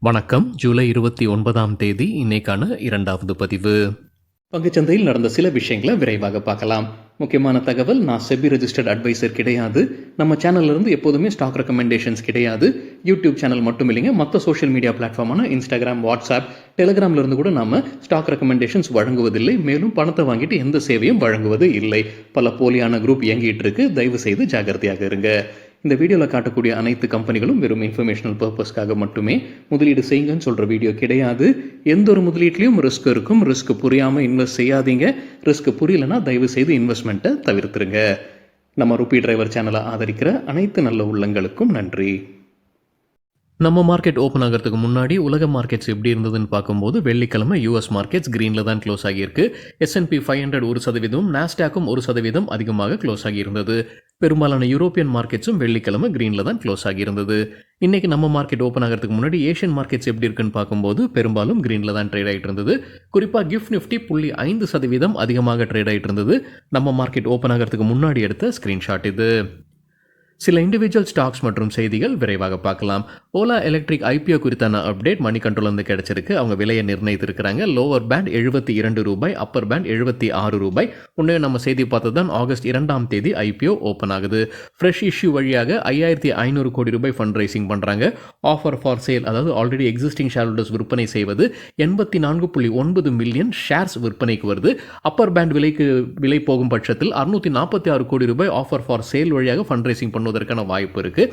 வணக்கம். ஜூலை 29ஆம் தேதி இன்னைக்கான 2வது பதிவு. பங்குச்சந்தையில் நடந்த சில விஷயங்களை விரைவாக பார்க்கலாம். முக்கியமான தகவல், நான் செபி ரெஜிஸ்டர்ட் அட்வைசர் கிடையாது. நம்ம சேனல்ல இருந்து எப்போதுமே ஸ்டாக் ரெக்கமெண்டேஷன்ஸ் கிடையாது. யூடியூப் சேனல் மட்டும் இல்லைங்க, மற்ற சோஷியல் மீடியா பிளாட்ஃபார்மான இன்ஸ்டாகிராம், வாட்ஸ்அப், டெலிகிராம்ல இருந்து கூட நாம ஸ்டாக் ரெக்கமெண்டேஷன்ஸ் வழங்குவதில்லை. மேலும் பணத்தை வாங்கிட்டு எந்த சேவையும் வழங்குவது இல்லை. பல போலியான குரூப் இயங்கிட்டு இருக்கு. தயவு செய்து ஜாகிரதையாக இருங்க. இந்த வீடியோவில் காட்டக்கூடிய அனைத்து கம்பெனிகளும் வெறும் இன்ஃபர்மேஷனல் பர்பஸ்க்காக மட்டுமே முதலீடு செய்யுங்கன்னு சொல்கிற வீடியோ கிடையாது. எந்த ஒரு முதலீட்லையும் ரிஸ்க் இருக்கும். ரிஸ்க் புரியாமல் இன்வெஸ்ட் செய்யாதீங்க. ரிஸ்க் புரியலன்னா தயவு செய்து இன்வெஸ்ட்மெண்ட்டை தவிர்த்துருங்க. நம்ம ருபி டிரைவர் சேனலை ஆதரிக்கிற அனைத்து நல்ல உள்ளங்களுக்கும் நன்றி. நம்ம மார்க்கெட் ஓப்பன் ஆகிறதுக்கு முன்னாடி உலக மார்க்கெட்ஸ் எப்படி இருந்ததுன்னு பார்க்கும்போது, வெள்ளிக்கிழமை யூஎஸ் மார்க்கெட்ஸ் கிரீனில் தான் க்ளோஸ் ஆகியிருக்கு. S&P 500 1%, நாஸ்டாக்கும் 1% அதிகமாக க்ளோஸ் ஆகியிருந்தது. பெரும்பாலான யூரோப்பியன் மார்க்கெட்ஸும் வெள்ளிக்கிழமை கிரீனில் தான் க்ளோஸ் ஆகியிருந்தது. இன்றைக்கி நம்ம மார்க்கெட் ஓப்பன் ஆகிறதுக்கு முன்னாடி ஏஷியன் மார்க்கெட்ஸ் எப்படி இருக்குன்னு பார்க்கும்போது பெரும்பாலும் கிரீனில் தான் ட்ரேட் ஆகிட்டு இருந்தது. குறிப்பாக கிஃப்ட் நிஃப்டி 0.5% அதிகமாக ட்ரேட் ஆகிட்டு இருந்தது. நம்ம மார்க்கெட் ஓப்பன் ஆகிறதுக்கு முன்னாடி எடுத்த ஸ்க்ரீன்ஷாட் இது. சில இண்டிவிஜுவல் ஸ்டாக்ஸ் மற்றும் செய்திகள் விரைவாக பார்க்கலாம். ஓலா எலக்ட்ரிக் IPO குறித்தான அப்டேட் மணி கண்ட்ரோல் கிடைச்சிருக்கு. அவங்க விலையை நிர்ணயித்திருக்கிறாங்க. Lower band ₹72, upper band ₹76. உண்மையை நம்ம செய்தி பார்த்தது தான். ஆகஸ்ட் 2ஆம் தேதி IPO ஓப்பன் ஆகுது. ஃப்ரெஷ் இஷ்யூ வழியாக ₹5500 கோடி ஃபண்ட் ரைசிங் பண்ணுறாங்க. ஆஃபர் ஃபார் சேல், அதாவது ஆல்ரெடி எக்ஸிஸ்டிங் ஷேர் ஹோல்டர்ஸ் விற்பனை செய்வது 84.9 மில்லியன் ஷேர்ஸ் விற்பனைக்கு வருது. அப்பர் பேண்ட் விலை போகும் பட்சத்தில் ₹646 கோடி ஆஃபர் ஃபார் சேல் வழியாக ஃபண்ட் ரைசிங் பண்ணுவதற்கான வாய்ப்பு இருக்கு.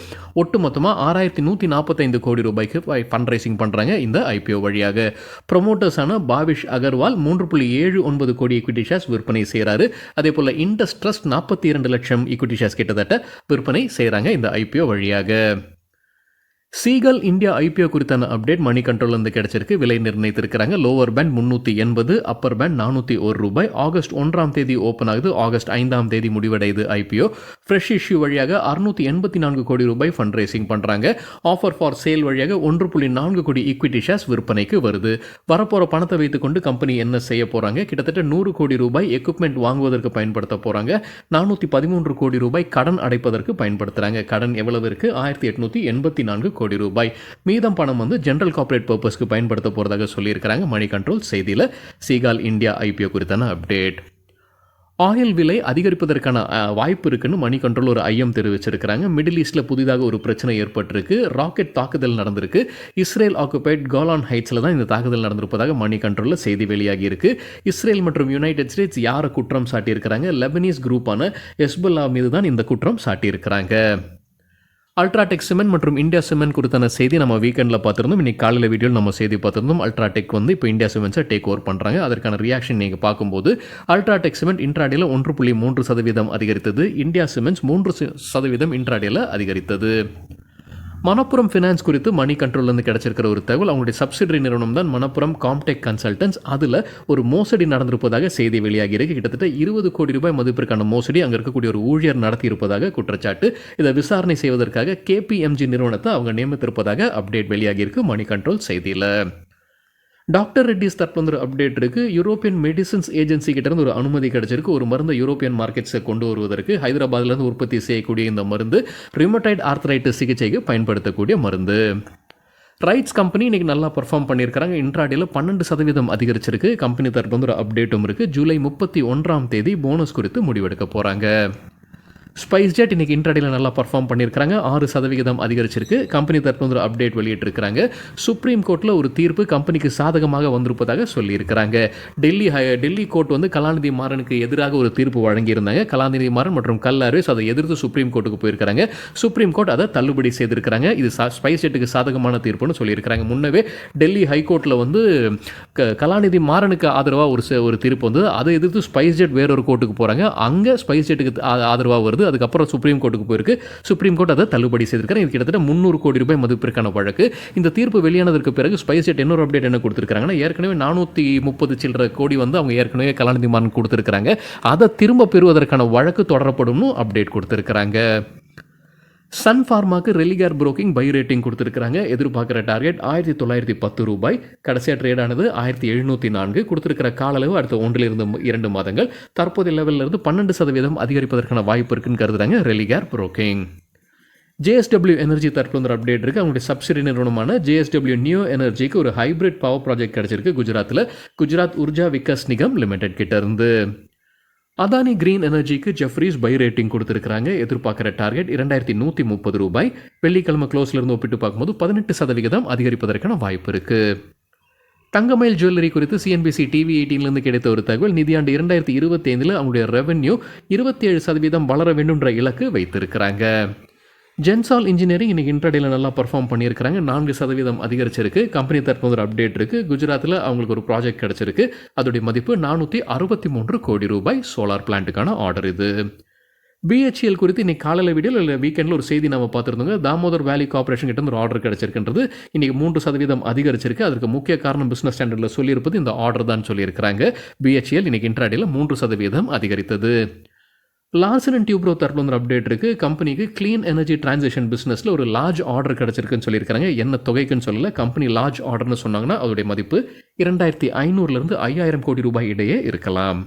ஒட்டு மொத்தமாக ₹6145 கோடி ஃபண்ட் ரைசிங் பண்றாங்க இந்த IPO வழியாக. ப்ரொமோட்டர்ஸான பாவிஷ் அகர்வால் 3.79 கோடி ஈக்விட்டி ஷேர்ஸ் விற்பனை செய்கிறாரு. அதே போல இண்டஸ் ட்ரஸ்ட் 42 லட்சம் ஈக்விட்டி ஷேர்ஸ் கிட்டத்தட்ட விற்பனை செய்கிறாங்க இந்த IPO வழியாக. சீகல் இந்தியா IPO குறித்தான அப்டேட் மணி கண்ட்ரோல் கிடைச்சிருக்கு. விலை நிர்ணயித்திருக்கிறாங்க. Lower band 380, upper band ₹401. August 1ஆம் தேதி ஓப்பன் ஆகுது. ஆகஸ்ட் 5ஆம் தேதி முடிவடையுது IPO. ஃப்ரெஷ் இஷ்யூ வழியாக ₹684 கோடி ஃபண்ட் ரைசிங் பண்றாங்க. ஆஃபர் ஃபார் சேல் வழியாக 1.4 கோடி ஈக்விட்டி ஷேர்ஸ் விற்பனைக்கு வருது. வரப்போற பணத்தை வைத்துக்கொண்டு கம்பெனி என்ன செய்ய போறாங்க? கிட்டத்தட்ட ₹100 கோடி எக்யூப்மெண்ட் வாங்குவதற்கு பயன்படுத்த போறாங்க. ₹413 கோடி கடன் அடைப்பதற்கு பயன்படுத்துறாங்க. கடன் எவ்வளவு இருக்கு? ₹1884 கோடி. மீதம் பணம் ஜெனரல் கார்ப்பரேட் பர்பஸ்க்கு பயன்படுத்த போறதாக சொல்லியிருக்கிறாங்க மணி கண்ட்ரோல் செய்தியில. சீகால் இந்தியா IPO குறித்தான அப்டேட். ஆயில் விலை அதிகரிப்பதற்கான வாய்ப்பு இருக்குன்னு மணி கண்ட்ரோல் ஒரு ஐயம் தெரிவிச்சிருக்கிறாங்க. மிடில் ஈஸ்ட்ல புதிதாக ஒரு பிரச்சனை ஏற்பட்டிருக்கு. ராக்கெட் தாக்குதல் நடந்திருக்கு. இஸ்ரேல் ஆக்குபைட் கோலான் ஹைட்ஸ்ல தான் இந்த தாக்குதல் நடந்திருப்பதாக மணி கண்ட்ரோல்ல செய்தி வெளியாகி இருக்கு. இஸ்ரேல் மற்றும் யுனைடெட் ஸ்டேட்ஸ் யாரை குற்றம் சாட்டியிருக்கிறாங்க? லெபனீஸ் குரூப்பான ஹெஸ்புல்லா மீது தான் இந்த குற்றம் சாட்டியிருக்கிறாங்க. அல்ட்ராடெக் சிமெண்ட் மற்றும் இந்தியா சிமெண்ட் குறித்தான செய்தி நம்ம வீக்கெண்டில் பார்த்துருந்தோம். இன்னைக்கு காலையில் வீடியோவில் நம்ம செய்தி பார்த்துருந்தோம். அல்ட்ராடெக் இப்போ இந்தியா சிமெண்ட்ஸை டேக் ஓவர் பண்ணுறாங்க. அதற்கான ரியாக்ஷன் நீங்கள் பார்க்கும்போது அல்ட்ராடெக் சிமெண்ட் இன்ட்ராடேல 1.3% அதிகரித்தது. இந்தியா சிமெண்ட்ஸ் 3% இன்ட்ராடேல அதிகரித்தது. மணப்புரம் ஃபினான்ஸ் குறித்து மணி கண்ட்ரோல்லேருந்து கிடைச்சிருக்கிற ஒரு தகவல். அவங்களுடைய சப்சிடரி நிறுவனம் தான் மணப்புரம் காம்டெக் கன்சல்டன்ஸ். அதில் ஒரு மோசடி நடந்திருப்பதாக செய்தி வெளியாகி இருக்கு. கிட்டத்தட்ட ₹20 கோடி மதிப்பிற்கான மோசடி அங்கே இருக்கக்கூடிய ஒரு ஊழியர் நடத்தியிருப்பதாக குற்றச்சாட்டு. இதை விசாரணை செய்வதற்காக KPMG நிறுவனத்தை அவங்க நியமித்திருப்பதாக அப்டேட் வெளியாகி இருக்கு மணி கண்ட்ரோல் செய்தியில். டாக்டர் ரெட்டிஸ் தரப்புல ஒரு அப்டேட் இருக்கு. யூரோப்பியன் மெடிசின்ஸ் ஏஜென்சி கிட்ட இருந்து ஒரு அனுமதி கிடைச்சிருக்கு. ஒரு மருந்து யூரோப்பியன் மார்க்கெட்ஸை கொண்டு வருவதற்கு. ஹைதராபாத்ல இருந்து உற்பத்தி செய்யக்கூடிய இந்த மருந்து ரியூமட்டாய்டு ஆர்த்ரைட்டிஸ் சிகிச்சைக்கு பயன்படுத்தக்கூடிய மருந்து. ரைட்ஸ் கம்பெனி இன்னைக்கு நல்லா பர்ஃபார்ம் பண்ணியிருக்காங்க. இன்ட்ராடேல 12% அதிகரிச்சிருக்கு. கம்பெனி தரப்புல ஒரு அப்டேட்டும் இருக்கு. ஜூலை 31ஆம் தேதி போனஸ் குறித்து முடிவெடுக்க போறாங்க. ஸ்பைஸ்ஜெட் இன்னைக்கு இன்ட்ராடேல நல்லா பர்ஃபார்ம் பண்ணியிருக்காங்க. 6% அதிகரிச்சிருக்கு. கம்பெனி தரப்புல ஒரு அப்டேட் வெளியிட்டிருக்கிறாங்க. சுப்ரீம் கோர்ட்டில் ஒரு தீர்ப்பு கம்பெனிக்கு சாதகமாக வந்திருப்பதாக சொல்லியிருக்கிறாங்க. டெல்லி கோர்ட் கலாநிதி மாறனுக்கு எதிராக ஒரு தீர்ப்பு வழங்கியிருந்தாங்க. கலாநிதி மாறன் மற்றும் கல் அர்வேஸ் அதை எதிர்த்து சுப்ரீம் கோர்ட்டுக்கு போயிருக்காங்க. சுப்ரீம் கோர்ட் அதை தள்ளுபடி செய்திருக்கிறாங்க. இது ஸ்பைஸ்ஜெட்டுக்கு சாதகமான தீர்ப்புன்னு சொல்லியிருக்கிறாங்க. முன்னவே டெல்லி ஹைகோர்ட்டில் கலாநிதி மாறனுக்கு ஆதரவாக ஒரு தீர்ப்பு வந்தது. அதை எதிர்த்து ஸ்பைஸ்ஜெட் வேறொரு கோர்ட்டுக்கு போகிறாங்க. அங்கே ஸ்பைஸ்ஜெட்டுக்கு ஆதரவாக வருது. அதுக்கப்புறம் சுப்ரீம் கோர்ட்டுக்கு போயிருக்கு. சுப்ரீம் கோர்ட் அதை தள்ளுபடி செய்திருக்காங்க. இது கிட்டத்தட்ட ₹300 கோடி மதிப்பிற்கான வழக்கு. இந்த தீர்ப்பு வெளியானதற்கு பிறகு ஸ்பைஸ்ஜெட் இன்னொரு அப்டேட் என்ன கொடுத்திருக்காங்கன்னா, ஏற்கனவே 430 சில்லற கோடி அவங்க ஏற்கனவே கலாநிதி மாறன் கொடுத்திருக்காங்க. அதை திரும்ப பெறுவதற்கான வழக்கு தொடரப்படும்னு அப்டேட் கொடுத்திருக்காங்க. Sun ஃபார்மாக்கு Religare broking by rating கொடுத்துருக்காங்க. எதிர்பார்க்குற டார்கெட் ₹1910. கடைசியாக ட்ரேட் ஆனது 1704. கொடுத்துருக்கிற கால அளவு அடுத்த 1-2 மாதங்கள். தற்போதைய லெவலில் இருந்து 12% அதிகரிப்பதற்கான வாய்ப்பு இருக்குன்னு கருதுறாங்க ரெலிகார் புரோக்கிங். JSW எனர்ஜி தரப்புல ஒரு அப்டேட் இருக்குது. அவங்களுடைய சப்சிடி நிறுவனமான JSW நியூ எனர்ஜிக்கு ஒரு ஹைப்ரிட் பவர் ப்ராஜெக்ட் கிடச்சிருக்கு குஜராத்தில். குஜராத் உர்ஜா விகாஸ் நிகம் லிமிடெட் கிட்ட இருந்து. அதானி கிரீன் எனர்ஜிக்கு ஜெஃப்ரீஸ் பை ரேட்டிங் கொடுத்துருக்காங்க. எதிர்பார்க்குற டார்கெட் $2130. வெள்ளிக்கிழமை க்ளோஸ்ல இருந்து ஒப்பிட்டு பார்க்கும்போது 18% அதிகரிப்பதற்கான வாய்ப்பு இருக்குது. தங்கமயில் ஜுவல்லரி குறித்து CNBC TV 18லேருந்து கிடைத்த ஒரு தகவல், நிதியாண்டு 2025 அவங்களுடைய ரெவென்யூ 27% வளர வேண்டும்ன்ற இலக்கு வைத்திருக்கிறாங்க. ஜென்சால் இன்ஜினியரிங் இன்னைக்கு இன்ட்ராடேல நல்லா பர்ஃபார்ம் பண்ணியிருக்கிறாங்க. 4% அதிகரிச்சிருக்கு. கம்பெனி தரப்பு ஒரு அப்டேட் இருக்குது. குஜராத்தில் அவங்களுக்கு ஒரு ப்ராஜெக்ட் கிடச்சிருக்கு. அதோடைய மதிப்பு $463 கோடி. சோலார் பிளான்ட்டுக்கான ஆர்டர் இது. BHEL குறித்து இன்னைக்கு காலையில் வீடியோ இல்லை வீக்கெண்டில் ஒரு செய்தி நம்ம பார்த்துருந்தோங்க. தாமோதர் வேலி கார்பரேஷன் கிட்ட ஒரு ஆர்டர் கிடச்சிருக்கின்றது. இன்றைக்கி 3% அதிகரிச்சிருக்கு. அதற்கு முக்கிய காரணம் பிஸ்னஸ் ஸ்டாண்டர்டில் சொல்லியிருப்பது இந்த ஆர்டர் தான் சொல்லியிருக்கிறாங்க. BHEL இன்னைக்கு இன்ட்ராடேல 3% அதிகரித்தது. லார்சன் அண்ட் டியூப்ரோ தரப்புல ஒரு அப்டேட் இருக்குது. கம்பெனிக்கு க்ளீன் எனர்ஜி டிரான்சிஷன் பிஸ்னஸில் ஒரு லார்ஜ் ஆர்டர் கிடச்சிருக்குன்னு சொல்லியிருக்காங்க. என்ன தொகைக்குன்னு சொல்லலை. கம்பெனி லார்ஜ் ஆர்டர்னு சொன்னாங்கன்னா அதோடைய மதிப்பு 2500 5000 கோடி இடையே இருக்கலாம்.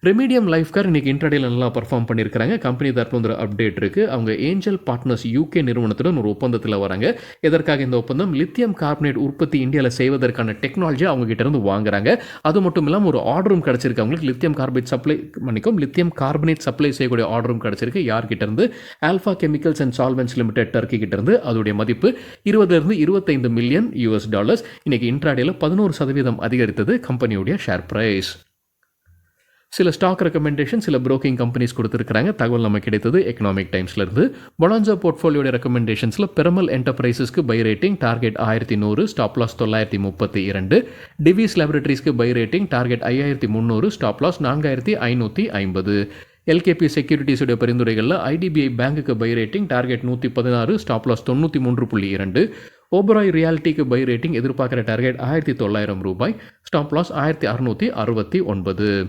ரெமீடியம் லைஃப் கார் இன்னைக்கு இன்ட்ராடேல நல்லா பர்ஃபார்ம் பண்ணியிருக்காங்க. கம்பெனி தரப்புல ஒரு அப்டேட் இருக்குது. அவங்க ஏஞ்சல் பார்ட்னர்ஸ் UK நிறுவனத்துடன் ஒரு ஒப்பந்தத்தில் வராங்க. எதற்காக இந்த ஒப்பந்தம்? லித்தியம் கார்பனேட் உற்பத்தி இந்தியாவில் செய்வதற்கான டெக்னாலஜி அவங்க கிட்ட இருந்து வாங்குறாங்க. அது மட்டும் இல்லாமல் ஒரு ஆர்டரும் கிடச்சிருக்கு. அவங்களுக்கு லித்தியம் கார்பனேட் சப்ளை செய்யக்கூடிய ஆர்டரும் கிடச்சிருக்கு. யார்கிட்ட இருந்து? Alpha chemicals and solvents limited Turkey கிட்ட இருந்து. அதோடைய மதிப்பு $20 மில்லியன். இன்னைக்கு இன்ட்ராடேல 11% அதிகரித்தது கம்பெனியுடைய ஷேர் பிரைஸ். சில ஸ்டாக் ரெக்கமெண்டேஷன் சில புரோக்கிங் கம்பெனிஸ் கொடுத்துருக்காங்க. தகவல் நமக்கு கிடைத்தது எக்கனாமிக் டைம்ஸ்லேருந்து. பொலான்சா போர்ட்ஃபோலியோட ரெக்கமெண்டேஷன்ஸில் பெரமல் என்டர்பிரைசஸ்க்கு buy rating target 1100, stop loss 932. Divi's லேபரேட்டரிஸ்க்கு buy rating target 5300, stop loss 4550. LKP செக்யூரிட்டிஸுடைய பரிந்துரைகளில் IDBI பேங்குக்கு buy rating target 116, stop loss 93.2. Oberoi ரியாலிட்டிக்கு பை ரேட்டிங் எதிர்பார்க்குற டார்கெட் $1900, ஸ்டாப் லாஸ் 1669.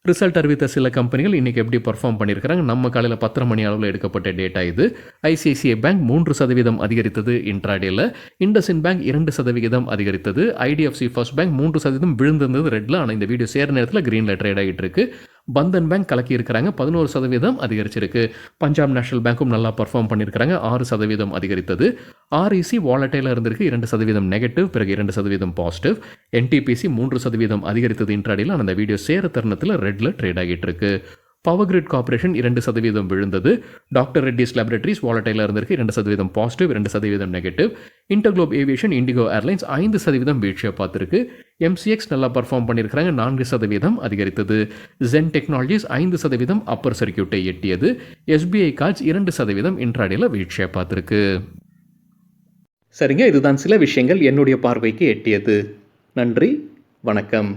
ரிசல்ட் அறிவித்த சில கம்பெனிகள் இன்றைக்கி எப்படி பர்ஃபார்ம் பண்ணியிருக்கிறாங்க? நம்ம காலையில் 10:30 மணி அளவில் எடுக்கப்பட்ட டேட்டா இது. ICICI பேங்க் 3% அதிகரித்தது இன்ட்ராடேல. இண்டஸ்இண்ட் பேங்க் 2% அதிகரித்தது. IDFC ஃபர்ஸ்ட் பேங்க் 3% விழுந்திருந்தது ரெட்டில். ஆனால் இந்த வீடியோ சேர நேரத்தில் க்ரீனில் ட்ரேட் ஆகிட்டு இருக்கு. பந்தன் பேங்க் கலக்கி இருக்கிறாங்க, 11% அதிகரிச்சிருக்கு. பஞ்சாப் நேஷனல் பேங்க்கும் நல்லா பர்ஃபார்ம் பண்ணியிருக்கிறாங்க, 6% அதிகரித்தது. REC வாலட்டைலாக இருந்திருக்கு, 2% நெகட்டிவ், பிறகு 2% பாசிட்டிவ். NTPC 3% அதிகரித்தது இன்ட்ராடேல. அந்த வீடியோ சேர தருணத்தில் ரெட்டில் ட்ரேட் ஆகிட்டு இருக்கு. பவர் கிரிட் கார்பரேஷன் 2% விழுந்தது. டாக்டர் ரெட்டிஸ் லேபரேட்டரிஸ் வாலட்டைலாக இருந்திருக்கு, 2% positive, 2% negative. InterGlobe aviation, indigo airlines 5% வீழ்ச்சியை பார்த்துருக்கு. MCX நல்லா பர்ஃபார்ம் பண்ணியிருக்கிறாங்க, 4% அதிகரித்தது. ஜென் டெக்னாலஜிஸ் 5% அப்பர் சர்க்கியூட்டை எட்டியது. SBI கார்ட்ஸ் 2% இன்ட்ராடேல வீழ்ச்சியை பார்த்துருக்கு. சரிங்க, இதுதான் சில விஷயங்கள் என்னுடைய பார்வைக்கு எட்டியது. நன்றி, வணக்கம்.